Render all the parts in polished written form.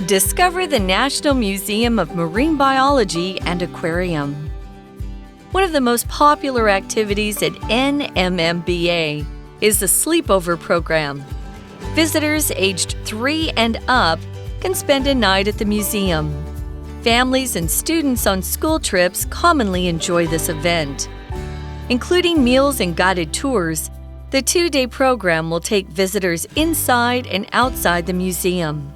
Discover the National Museum of Marine Biology and Aquarium. One of the most popular activities at nmmba is the sleepover program. Visitors aged 3 and up can spend a night at the museum. Families and students on school trips commonly enjoy this event. Including meals and guided tours, the 2-day program will take visitors inside and outside the museum.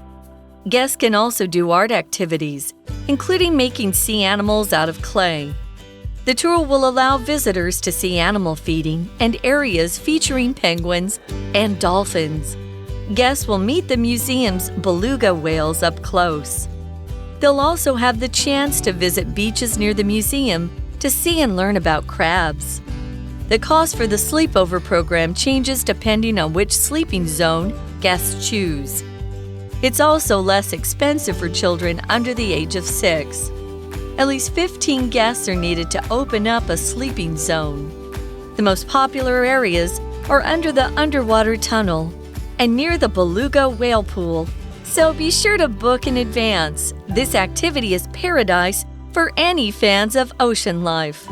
Guests can also do art activities, including making sea animals out of clay. The tour will allow visitors to see animal feeding and areas featuring penguins and dolphins. Guests will meet the museum's beluga whales up close. They'll also have the chance to visit beaches near the museum to see and learn about crabs. The cost for the sleepover program changes depending on which sleeping zone guests choose. It's also less expensive for children under the age of 6. At least 15 guests are needed to open up a sleeping zone. The most popular areas are under the underwater tunnel and near the beluga whale pool, so be sure to book in advance. This activity is paradise for any fans of ocean life.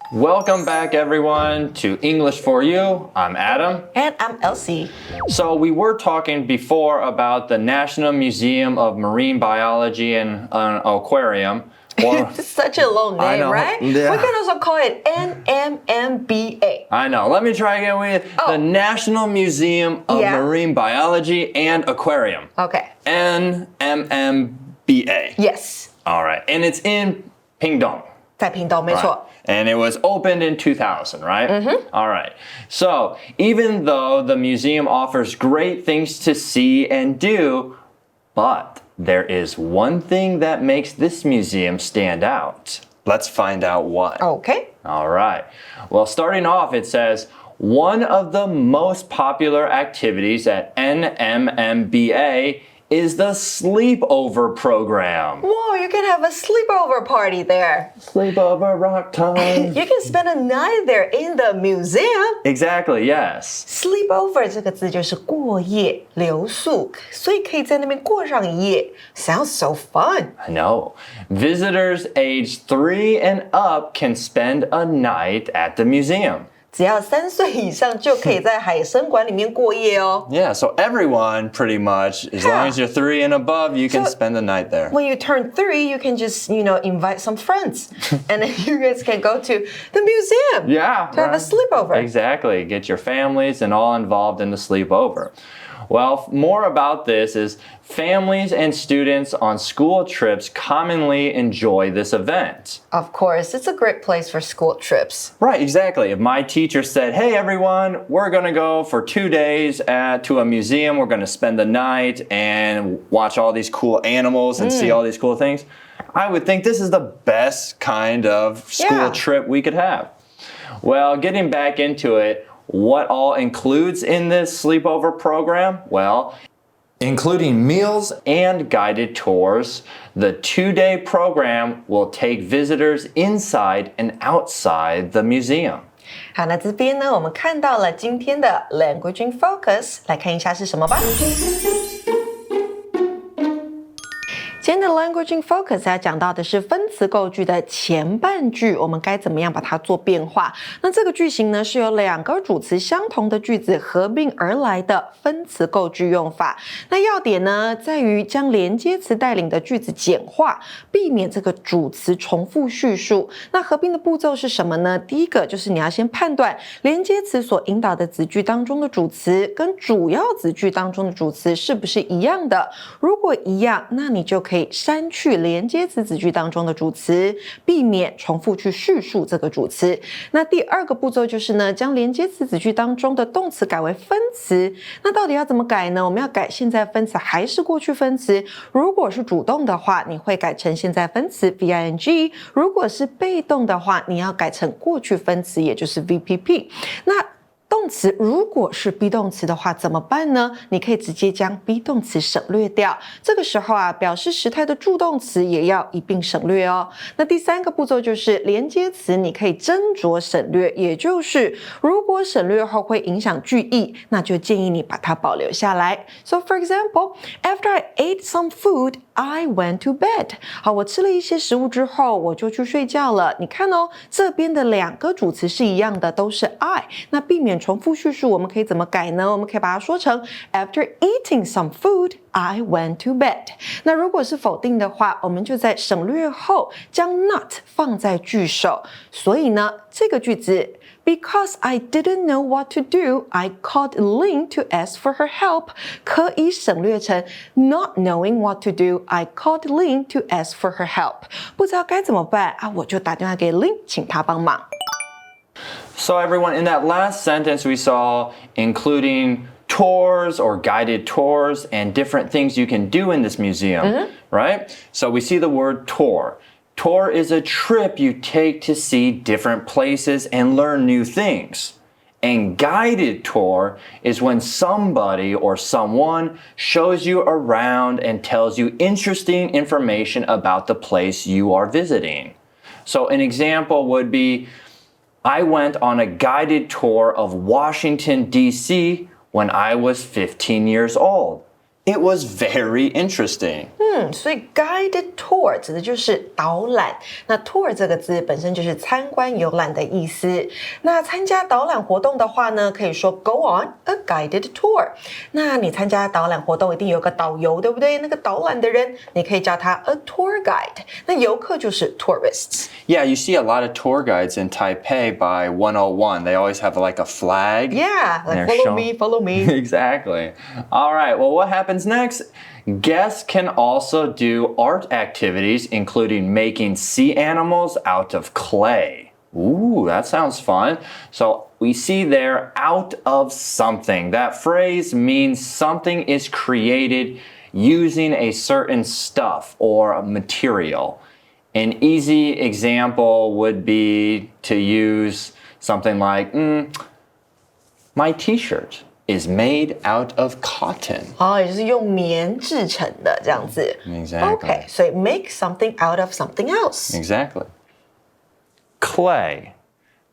Welcome back, everyone, to English for You. I'm Adam. And I'm Elsie. So we were talking before about the National Museum of Marine Biology and Aquarium. It's such a long name, right? Yeah. We can also call it nmmba. I know. Let me try again with the National Museum of Marine Biology and Aquarium. Okay. nmmba. Yes. All right. And it's in Pingdong. 在屏东，没错。And it was opened in 2000, right? All right. So even though the museum offers great things to see and do, but there is one thing that makes this museum stand out. Let's find out what. Okay. All right. Well, starting off, it says, one of the most popular activities at nmmba is the sleepover program. Whoa, you can have a sleepover party there. Sleepover rock time. You can spend a night there in the museum. Exactly, yes. Sleepover 这个字就是过夜、留宿，所以可以在那边过上一夜。Sounds so fun. I know. Visitors aged 3 and up can spend a night at the museum. 只要3岁以上就可以在海生馆里面过夜哦。Yeah, so everyone pretty much, as long as you're 3 and above, you can spend the night there. When you turn 3, you can just, invite some friends. And then you guys can go to the museum. Yeah. To have a sleepover. Exactly. Get your families and all involved in the sleepover. Well, more about this is families and students on school trips commonly enjoy this event. Of course, it's a great place for school trips. Right, exactly. If my teacher said, hey, everyone, we're going to go for 2 days to a museum. We're going to spend the night and watch all these cool animals and see all these cool things. I would think this is the best kind of school trip we could have. Well, getting back into it, what all includes in this sleepover program? Well, including meals and guided tours, the 2-day program will take visitors inside and outside the museum. 好，那这边呢，我们看到了今天的 Language in Focus， 来看一下是什么吧。今天的 Language in Focus 要讲到的是分词构句的前半句，我们该怎么样把它做变化？那这个句型呢，是由2个主词相同的句子合并而来的分词构句用法。那要点呢，在于将连接词带领的句子简化，避免这个主词重复叙述。那合并的步骤是什么呢？第一个就是你要先判断连接词所引导的子句当中的主词跟主要子句当中的主词是不是一样的。如果一样，那你就可以删去连接词子句当中的主词，避免重复去叙述这个主词。那第二个步骤就是呢，将连接词子句当中的动词改为分词。那到底要怎么改呢？我们要改现在分词还是过去分词？如果是主动的话，你会改成现在分词 VING； 如果是被动的话，你要改成过去分词，也就是 VPP。那动词如果是 be 动词的话怎么办呢？你可以直接将 be 动词省略掉。这个时候啊，表示时态的助动词也要一并省略哦。那第三个步骤就是连接词，你可以斟酌省略，也就是如果省略后会影响句意，那就建议你把它保留下来。So for example, after I ate some food, I went to bed. 好，我吃了一些食物之后，我就去睡觉了。你看哦，这边的两个主词是一样的，都是 I。那避免重复叙述，我们可以怎么改呢？我们可以把它说成 After eating some food, I went to bed. 那如果是否定的话，我们就在省略后将 not 放在句首。所以呢，这个句子 Because I didn't know what to do, I called Lynn to ask for her help. 可以省略成 Not knowing what to do, I called Lynn to ask for her help. 不知道该怎么办啊，我就打电话给 Lynn， 请她帮忙。So everyone, in that last sentence we saw including tours or guided tours and different things you can do in this museum, right? So we see the word tour. Tour is a trip you take to see different places and learn new things. And guided tour is when somebody or someone shows you around and tells you interesting information about the place you are visiting. So an example would be, I went on a guided tour of Washington, D.C. when I was 15 years old. It was very interesting. 所以 guided tour 指的就是导览。那 tour 这个字本身就是参观游览的意思。那参加导览活动的话呢，可以说 go on a guided tour。那你参加导览活动一定有个导游，对不对？那个导览的人，你可以叫他 a tour guide。那游客就是 tourists。Yeah, you see a lot of tour guides in Taipei by 101. They always have like a flag. Yeah, like follow me. Exactly. All right, well, what happens next? Guests can also do art activities, including making sea animals out of clay. Ooh, that sounds fun. So we see there, out of something. That phrase means something is created using a certain stuff or material. An easy example would be to use something like, my t-shirt is made out of cotton. 也就是用棉制成的这样子。Exactly. Okay, so make something out of something else. Exactly. Clay.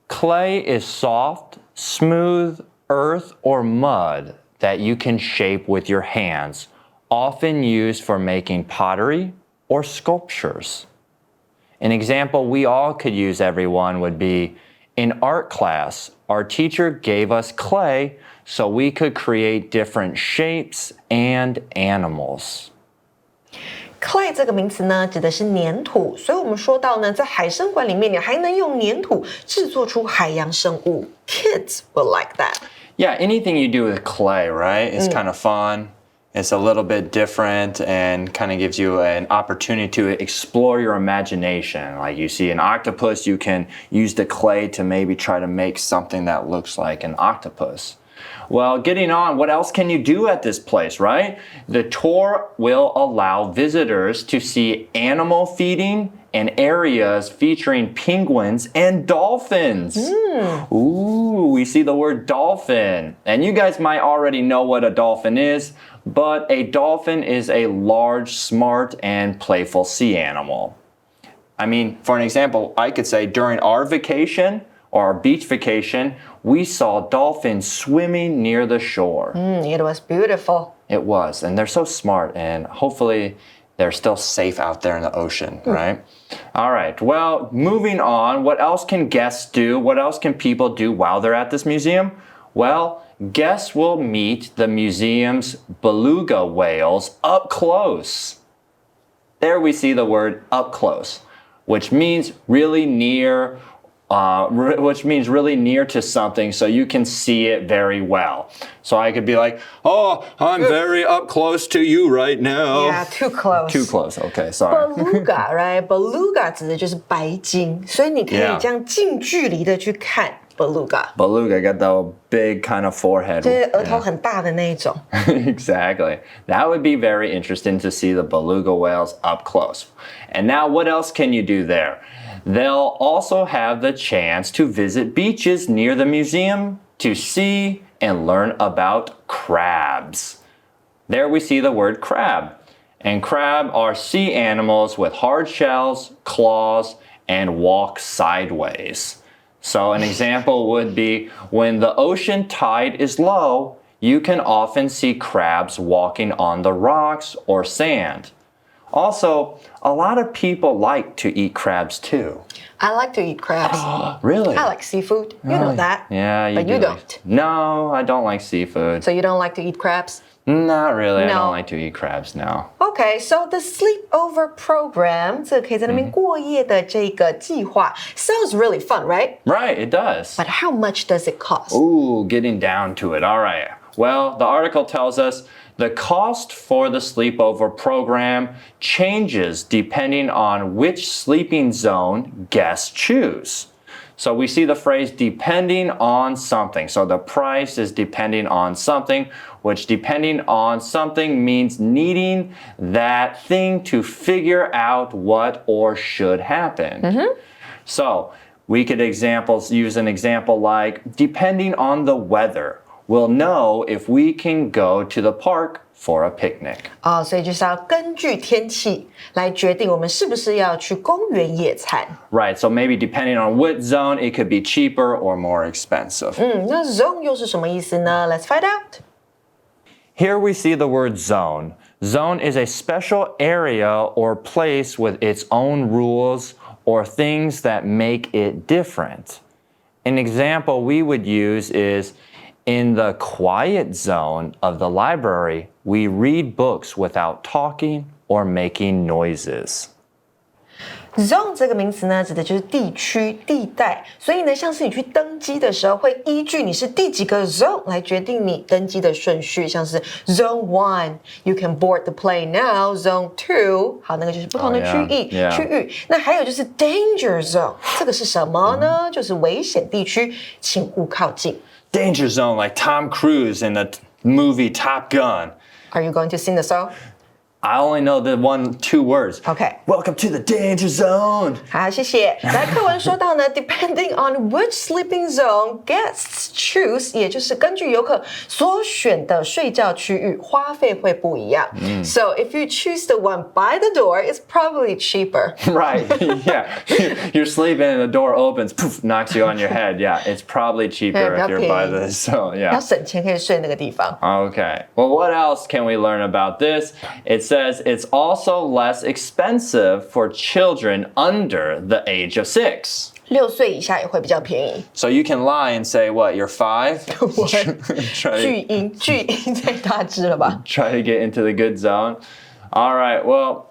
Clay is soft, smooth earth or mud that you can shape with your hands, often used for making pottery or sculptures. An example we all could use, everyone, would be in art class, our teacher gave us clay so we could create different shapes and animals. Clay 这个名词呢，指的是粘土，所以我们说到呢，在海生馆里面，你还能用粘土制作出海洋生物。Kids will like that. Yeah, anything you do with clay, right? It's kind of fun. It's a little bit different and kind of gives you an opportunity to explore your imagination. Like you see an octopus, you can use the clay to maybe try to make something that looks like an octopus. Well, getting on, what else can you do at this place, right? The tour will allow visitors to see animal feeding and areas featuring penguins and dolphins. Ooh, we see the word dolphin. And you guys might already know what a dolphin is, but a dolphin is a large, smart, and playful sea animal. I mean, for an example, I could say during our vacation, or our beach vacation, we saw dolphins swimming near the shore. It was beautiful. It was, and they're so smart, and hopefully they're still safe out there in the ocean, right? All right, well, moving on, what else can guests do? What else can people do while they're at this museum? Well, guests will meet the museum's beluga whales up close. There we see the word up close, which means really near to something so you can see it very well. So I could be like, oh, I'm very up close to you right now. Yeah, too close. Too close, okay, sorry. Beluga, right? Beluga 指的就是白鲸，所以你可以这样近距离的去看 beluga. Beluga got the big kind of forehead. 就是额头很大的那一种。Exactly. That would be very interesting to see the beluga whales up close. And now what else can you do there? They'll also have the chance to visit beaches near the museum to see and learn about crabs. There we see the word crab. And crab are sea animals with hard shells, claws, and walk sideways. So an example would be when the ocean tide is low, you can often see crabs walking on the rocks or sand. Also, a lot of people like to eat crabs too. I like to eat crabs. Really? I like seafood. You know that. Yeah, but you don't. No, I don't like seafood. So you don't like to eat crabs? Not really. No. I don't like to eat crabs now. Okay, so the sleepover program, 这个可以在那边过夜的这个计划 sounds really fun, right? Right, it does. But how much does it cost? Ooh, getting down to it. All right. Well, the article tells us the cost for the sleepover program changes depending on which sleeping zone guests choose. So we see the phrase depending on something. So the price is depending on something, which depending on something means needing that thing to figure out what or should happen. So we could use an example like depending on the weather, we'll know if we can go to the park for a picnic. 所以就是要根据天气来决定我们是不是要去公园野餐。Right, so maybe depending on which zone, it could be cheaper or more expensive. 那 zone 又是什么意思呢？ Let's find out. Here we see the word zone. Zone is a special area or place with its own rules or things that make it different. An example we would use is in the quiet zone of the library, we read books without talking or making noises. Zone 这个名词呢，指的就是地区、地带，所以呢，像是你去登机的时候，会依据你是第几个 zone 来决定你登机的顺序，像是 Zone 1 you can board the plane now. Zone 2好，那个就是不同的区域。那还有就是 Danger Zone， 这个是什么呢？就是危险地区，请勿靠近。Danger zone like Tom Cruise in the movie Top Gun. Are you going to sing the song? I only know the 2 words. Okay. Welcome to the danger zone. 好，谢谢。来，课文说到呢，depending on which sleeping zone guests choose， 也就是根据游客所选的睡觉区域，花费会不一样。So if you choose the one by the door, it's probably cheaper. Right, yeah. You're sleeping and the door opens, poof, knocks you on your head. Yeah, it's probably cheaper if you're by the zone. 要 Yeah. 省钱可以睡那个地方。 Okay. Well, what else can we learn about this? It says it's also less expensive for children under the age of 6. 6岁以下也会比较便宜。 So you can lie and say, what, you're 5? 巨婴太大只了吧？ Try to get into the good zone. All right, well,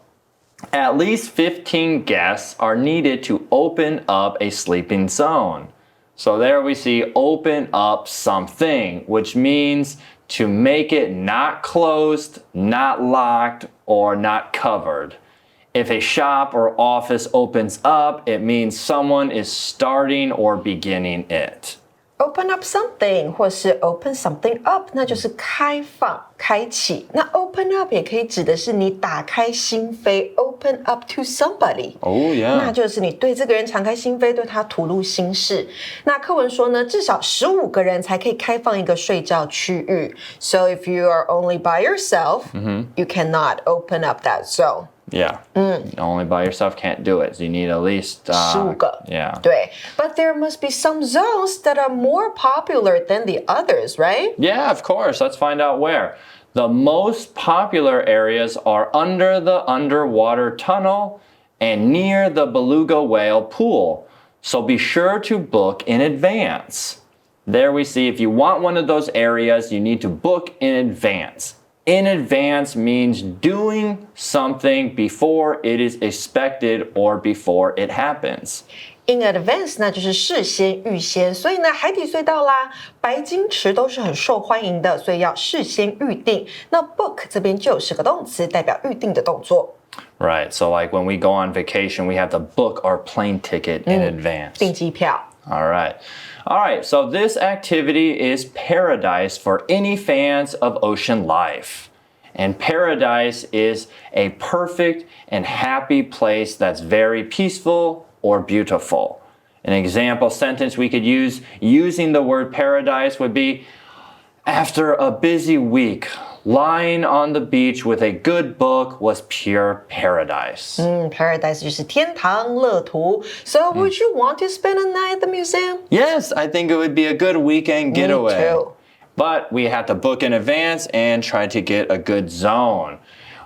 at least 15 guests are needed to open up a sleeping zone. So there we see open up something, which means to make it not closed, not locked, or not covered. If a shop or office opens up, it means someone is starting or beginning it. Open up something 或是 open something up， 那就是开放、开启。那 open up 也可以指的是你打开心扉 ，open up to somebody。 Oh, yeah. 那就是你对这个人敞开心扉，对他吐露心事。那课文说呢，至少15个人才可以开放一个睡觉区域。So if you are only by yourself, you cannot open up that zone. Yeah. Only by yourself can't do it. So you need at least 15个。 Yeah. 对 ，But there must be some zones that are more popular than the others, right? Yeah, of course. Let's find out where. The most popular areas are under the underwater tunnel and near the beluga whale pool. So be sure to book in advance. There we see if you want one of those areas, you need to book in advance. In advance means doing something before it is expected or before it happens. In advance 那就是事先、预先，所以呢，海底隧道啦、白金池都是很受欢迎的，所以要事先预定。那 book 这边就有10个动词，代表预定的动作。Right, so like when we go on vacation, we have to book our plane ticket in advance. 订机票。All right, so this activity is paradise for any fans of ocean life. And paradise is a perfect and happy place that's very peaceful or beautiful. An example sentence we could use using the word paradise would be, after a busy week, lying on the beach with a good book was pure paradise. Paradise 就是天堂乐土. So would you want to spend a night at the museum? Yes, I think it would be a good weekend getaway. Me too. But we have to book in advance and try to get a good zone.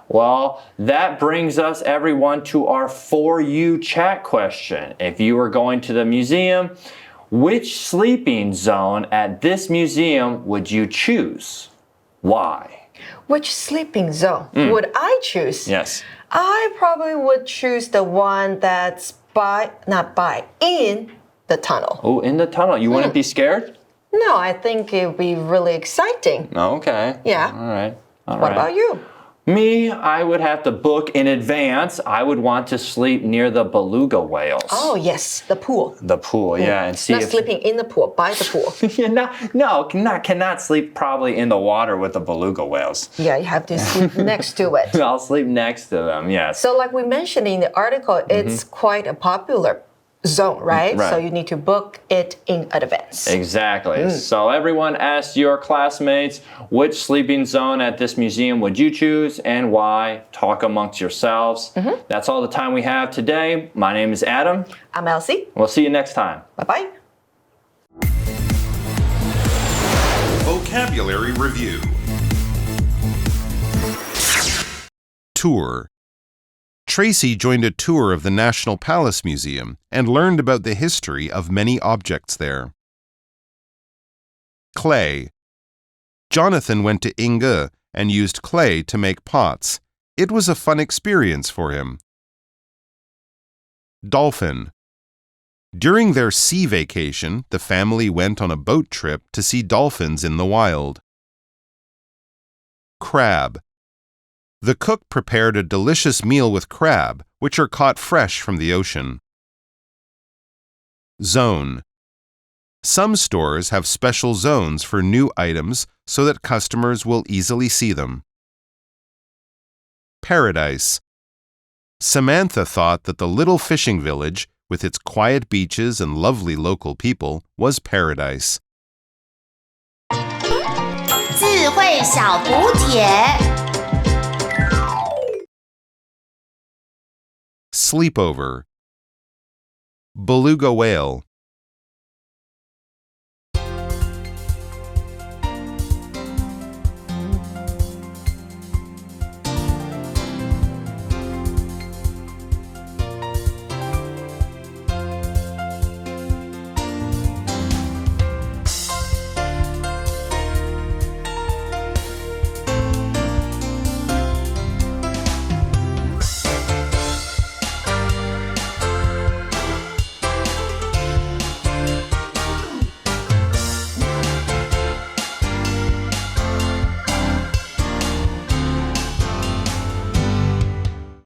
Well, that brings us, everyone, to our For You chat question. If you were going to the museum, which sleeping zone at this museum would you choose? Why? Which sleeping zone would I choose? Yes. I probably would choose the one that's in the tunnel. Oh, in the tunnel. You wouldn't be scared? No, I think it would be really exciting. Okay. Yeah. All right. What about you? Me, I would have to book in advance. I would want to sleep near the beluga whales. Oh, yes, the pool. The pool, yeah, and see Not if... sleeping in the pool, by the pool. cannot sleep probably in the water with the beluga whales. Yeah, you have to sleep next to it. I'll sleep next to them, yes. So like we mentioned in the article, it's quite a popular zone, right? Right. So you need to book it in advance. Exactly. So everyone ask your classmates, which sleeping zone at this museum would you choose and why? Talk amongst yourselves. That's all the time we have today. My name is Adam. I'm Elsie. We'll see you next time. Bye-bye. Vocabulary Review. Tour. Tracy joined a tour of the National Palace Museum and learned about the history of many objects there. Clay. Jonathan went to Inge and used clay to make pots. It was a fun experience for him. Dolphin. During their sea vacation, the family went on a boat trip to see dolphins in the wild. Crab. The cook prepared a delicious meal with crab, which are caught fresh from the ocean. Zone. Some stores have special zones for new items so that customers will easily see them. Paradise. Samantha thought that the little fishing village, with its quiet beaches and lovely local people, was paradise. 智慧小补帖。 Sleepover. Beluga whale.